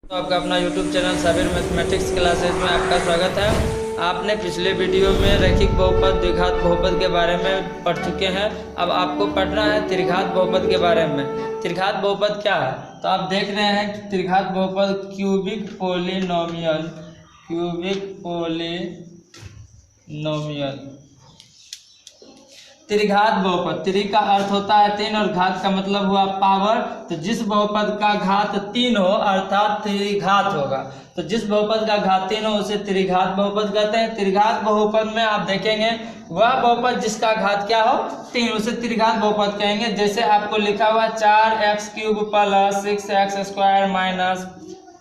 तो आपका अपना YouTube channel Sabir mathematics classes में आपका स्वागत है। आपने पिछले वीडियो में रैखिक बहुपद द्विघात बहुपद के बारे में पढ़ चुके हैं। अब आपको पढ़ना है त्रिघात बहुपद के बारे में। त्रिघात बहुपद क्या है तो आप देख रहे हैं कि त्रिघात बहुपद क्यूबिक पोलिनोमियल त्रिघात बहुपद। त्रि का अर्थ होता है तीन और घात का मतलब हुआ पावर। तो जिस बहुपद का घात तीन हो अर्थात त्रिघात होगा। तो जिस बहुपद का घात तीन हो उसे त्रिघात बहुपद कहते हैं। त्रिघात बहुपद में आप देखेंगे वह बहुपद जिसका घात क्या हो तीन उसे त्रिघात बहुपद कहेंगे। जैसे आपको लिखा हुआ 4x³ plus 6x² minus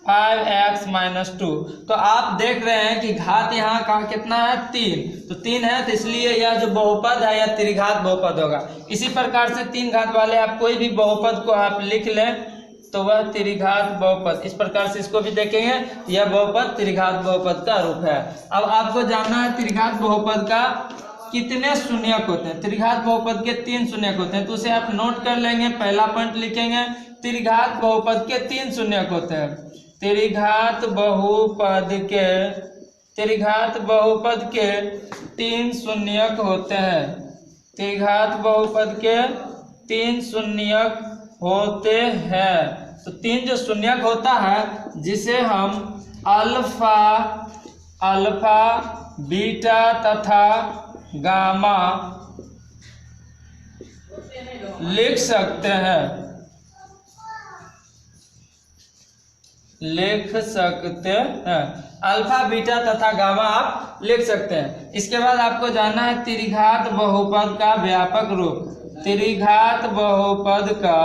5x - 2। तो आप देख रहे हैं कि घात यहाँ का कितना है तीन। तो तीन है तो इसलिए यह जो बहुपद है यह त्रिघात बहुपद होगा। इसी प्रकार से तीन घात वाले आप कोई भी बहुपद को आप लिख लें तो वह त्रिघात बहुपद। इस प्रकार से इसको भी देखेंगे यह बहुपद त्रिघात बहुपद का रूप है। अब आपको जानना है त्रिघात बहुपद का कितने शून्यक होते हैं। त्रिघात बहुपद के तीन शून्यक होते हैं तो उसे आप नोट कर लेंगे। पहला पॉइंट लिखेंगे त्रिघात बहुपद के तीन शून्यक होते हैं। त्रिघात बहुपद के तीन शून्यक होते हैं। त्रिघात बहुपद के तीन शून्यक होते हैं। तो तीन जो शून्यक होता है जिसे हम अल्फा बीटा तथा गामा लिख सकते हैं। अल्फा बीटा तथा गामा आप लिख सकते हैं। इसके बाद आपको जानना है त्रिघात बहुपद का व्यापक रूप। त्रिघात बहुपद का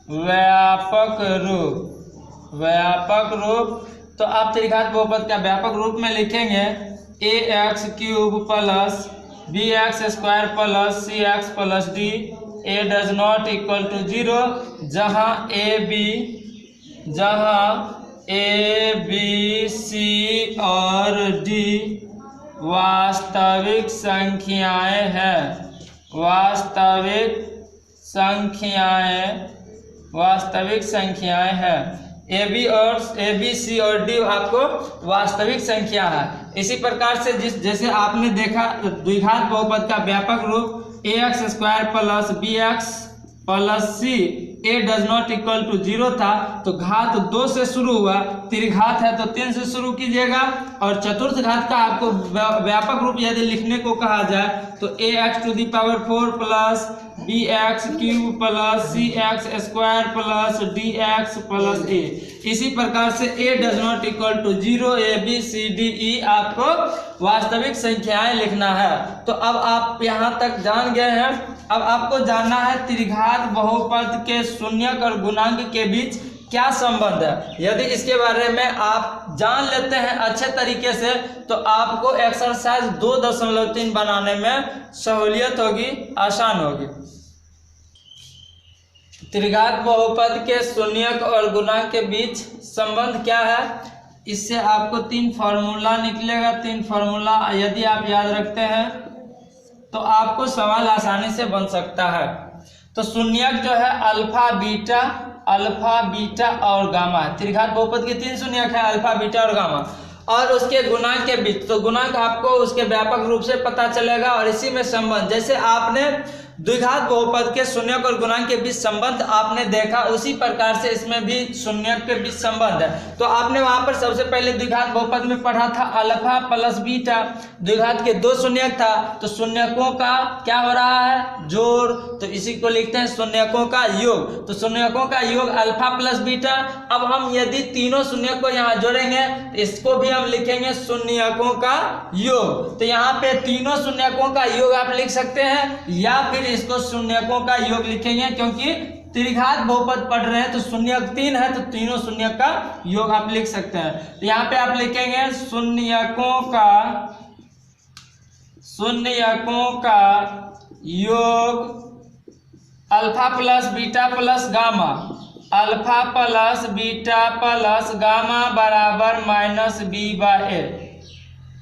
व्यापक रूप। तो आप त्रिघात बहुपद का व्यापक रूप में लिखेंगे ax³ plus bx² plus cx plus d a does not equal to 0, जहाँ a b c और d वास्तविक संख्याएं हैं। a b c और d आपको वास्तविक संख्या है। इसी प्रकार से जैसे आपने देखा द्विघात बहुपद का व्यापक रूप ax² plus bx plus c a does not equal to 0 था। तो घात 2 से शुरू हुआ, त्रिघात है तो 3 से शुरू कीजिएगा। और चतुर्थ घात का आपको व्यापक रूप यदि लिखने को कहा जाए तो ax⁴ plus bx³ plus cx² plus dx plus a। इसी प्रकार से a does not equal to 0 a b c d e आपको वास्तविक संख्याएं लिखना है। तो अब आप यहाँ तक जान गए हैं। अब आपको जानना है त्रिघात बहुपद के शून्यक और गुणांक के बीच क्या संबंध है। यदि इसके बारे में आप जान लेते हैं अच्छे तरीके से तो आपको एक्सरसाइज 2.3 बनाने में सहूलियत होगी, आसान होगी। त्रिघात बहुपद के शून्यक और गुणांक के बीच संबंध क्या है, इससे आपको 3 फार्मूला निकलेगा। 3 फार्मूला यदि आप याद रखते हैं तो आपको सवाल आसानी से बन सकता है। तो शून्यक जो है अल्फा बीटा और गामा। त्रिघात बहुपद के 3 शून्यक है अल्फा बीटा और गामा। और उसके गुणांक के बीच तो गुणांक आपको उसके व्यापक रूप से पता चलेगा। और इसी में संबंध जैसे आपने द्विघात बहुपद के शून्यक और गुणांक के बीच संबंध आपने देखा उसी प्रकार से इसमें भी शून्यक के बीच संबंध है। तो आपने वहां पर सबसे पहले द्विघात बहुपद में पढ़ा था अल्फा प्लस बीटा। द्विघात के 2 शून्यक था तो शून्यकों का क्या हो रहा है जोड़। तो इसी को लिखते हैं शून्यकों का योग। तो शून्यकों का योग अल्फा प्लस बीटा। अब हम यदि तीनों शून्यक को यहाँ जोड़ेंगे तो इसको भी हम लिखेंगे शून्यकों का योग। तो यहाँ पे तीनों शून्यकों का योग आप लिख सकते हैं या फिर इसको शून्यकों का योग लिखेंगे, क्योंकि त्रिघात बहुपद पढ़ रहे हैं तो शून्यक 3 है तो तीनों शून्यक का योग आप लिख सकते हैं। तो यहाँ पे आप लिखेंगे शून्यकों का योग alpha plus beta plus gamma. Alpha plus beta plus gamma बराबर -b/a।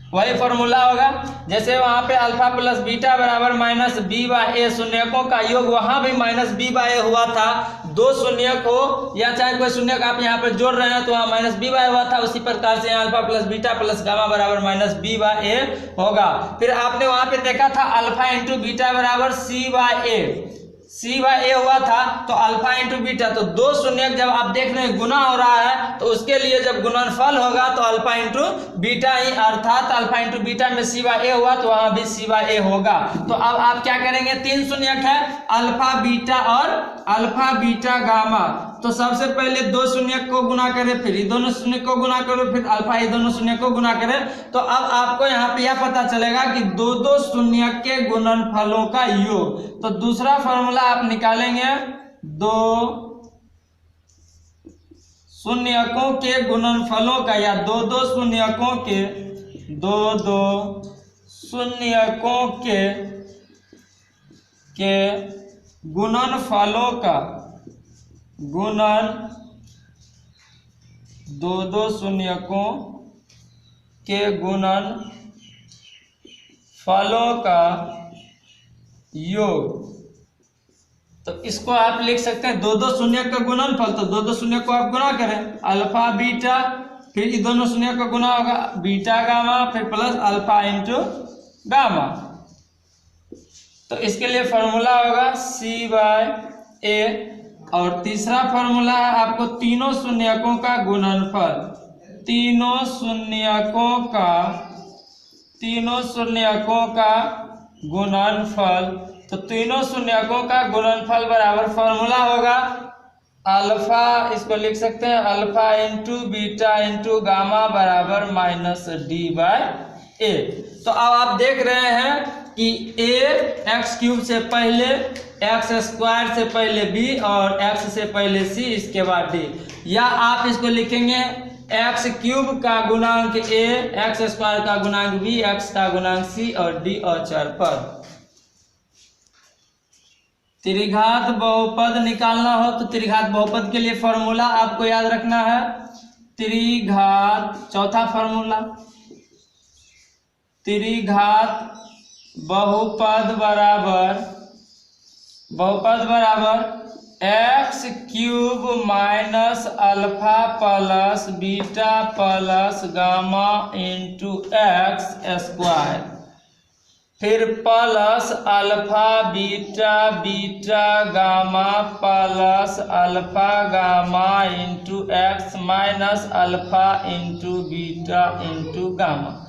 वही फॉर्मूला होगा। जैसे वहाँ पे अल्फा प्लस बीटा बराबर माइनस बी बाय ए शून्यकों का योग, वहाँ भी माइनस बी बाय ए हुआ था। दो शून्यक हो या चाहे कोई शून्यक आप यहाँ पर जोड़ रहे हैं तो वहाँ माइनस बी बाय हुआ था। उसी प्रकार से यहाँ alpha plus beta plus gamma बराबर माइनस बी बाय ए होगा। फिर आपने वहाँ पे देखा था अल्फा इंटू बीटा बराबर सी बाय ए, सी बाय ए हुआ था तो अल्फा इंटू बीटा, तो दो शून्यक जब आप देख रहे हैं गुना हो रहा है तो उसके लिए जब गुणनफल होगा तो अल्फा इंटू बीटा ही, अर्थात अल्फा इंटू बीटा में सी बाय ए हुआ तो वहां भी सी बाय ए होगा। तो अब आप क्या करेंगे, तीन शून्यक है अल्फा बीटा और अल्फा बीटा गामा, तो सबसे पहले दो शून्यक को गुना करें, फिर ये दोनों शून्यक को गुना करो, फिर अल्फा ये दोनों शून्यक को गुना करें। तो अब आपको यहाँ पे यह पता चलेगा कि दो दो शून्यक के गुणनफलों का योग। तो दूसरा फॉर्मूला आप निकालेंगे, दो शून्यकों के गुणनफलों का, या दो दो शून्यकों के, दो दो शून्यकों के गुणनफलों का, गुणन दो दो शून्यकों के गुणन फलों का योग। तो इसको आप लिख सकते हैं दो दो शून्यक का गुणनफल, तो दो दो शून्यक को आप गुना करें, अल्फा बीटा, फिर ये दोनों शून्यक का गुना होगा बीटा गामा, फिर प्लस अल्फा इंटू गामा। तो इसके लिए फॉर्मूला होगा सी बाय ए। और तीसरा फॉर्मूला है आपको तीनों शून्यकों का गुणनफल, तीनों शून्यकों का गुणनफल। तो तीनों शून्यकों का गुणनफल बराबर फॉर्मूला होगा अल्फा, इसको लिख सकते हैं alpha into beta into gamma बराबर माइनस डी बाय ए। तो अब आप देख रहे हैं कि ए एक्स क्यूब से पहले, एक्स स्क्वायर से पहले बी और एक्स से पहले सी, इसके बाद डी, या आप इसको लिखेंगे एक्स क्यूब का गुणांक ए, एक्स स्क्वायर का गुणांक बी, एक्स का गुणांक सी और डी अचर पद। त्रिघात बहुपद निकालना हो तो त्रिघात बहुपद के लिए फॉर्मूला आपको याद रखना है त्रिघात, चौथा फॉर्मूला, त्रिघात बहुपद बराबर X cube minus alpha plus beta plus gamma into X square, फिर plus alpha beta beta gamma plus alpha gamma into X minus alpha into beta into gamma.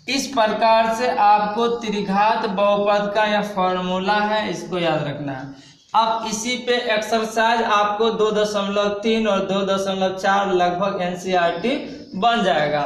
इस प्रकार से आपको त्रिघात बहुपद का यह फॉर्मूला है, इसको याद रखना है। अब इसी पे एक्सरसाइज आपको 2.3 और 2.4 लगभग एनसीईआरटी बन जाएगा।